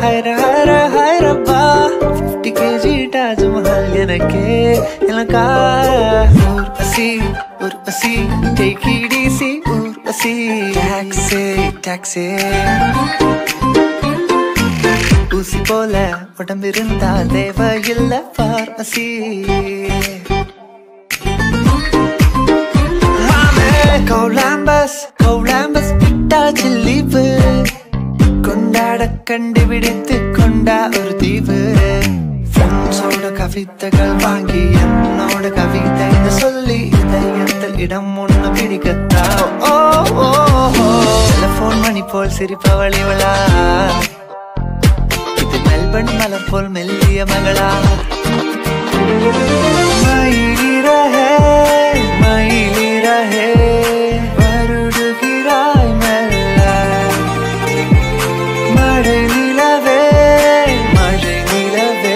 हाय रब्बा 50 kg ताजमहल எனக்கே எனக்கா Urvashi take it easy Urvashi taxi ஊசி போல உடம்பிருந்தா தேவையில்ல பார்மசி Columbus விட்டாச்சு லீவு கொண்டாட கண்டுபிடித்து கொண்டா ஒரு தீவு ஃப்ரெண்ட்ஸோட கவிதைகள் வாங்கி என்னோட கவிதை சொல்லி இதயத்தில் இடம் ஒண்ணு பிடிக்கத்தா டெலிபோன் மணி போல் சிரிப்பவள் இவளா இது மெல்பர்ன் மலர் போல் மெல்லிய மகளா மயிலி ரஹே வருடுகிறாய் மெல்ல மழை நிலவே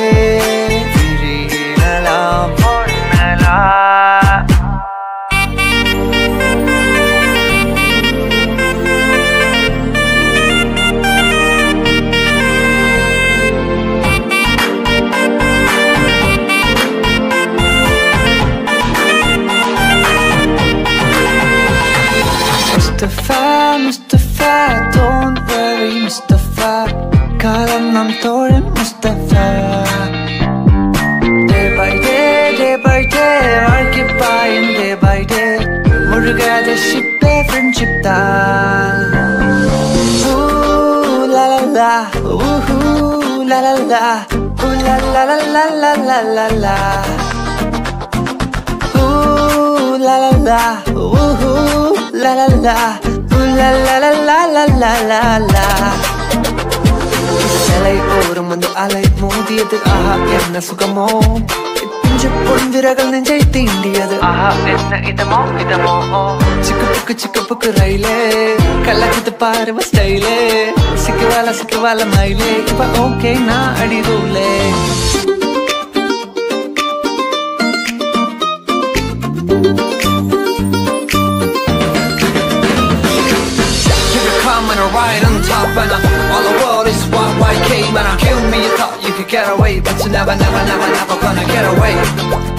விழியிடலாம் பொன்னலா Mustafa, don't worry Mustafa காலம் நம் தோழன் Mustafa Day by day வாழ்க்கை பாயும் day by day முழுகாத ship friendship தான் Ooh la la la ooh la la la ooh la la la la la la la la Ooh la la la ooh la la la la la la la la la la la சிலை ஓரம் வந்து அலை மோதியது ஆஹா என்ன சுகமோ பிஞ்சு பொன்விரகள் நெஞ்சை தீண்டியது ஆஹா என்ன இதமோ சிக்கு புக்கு ரயிலே கலக்குது பாருவ ஸ்டைலே சிக்குவால மயிலே இப்ப ஓகே நான் அடிரூலே Right on top and all the world is YYK. Man, kill me, you thought you could get away, but you never gonna get away.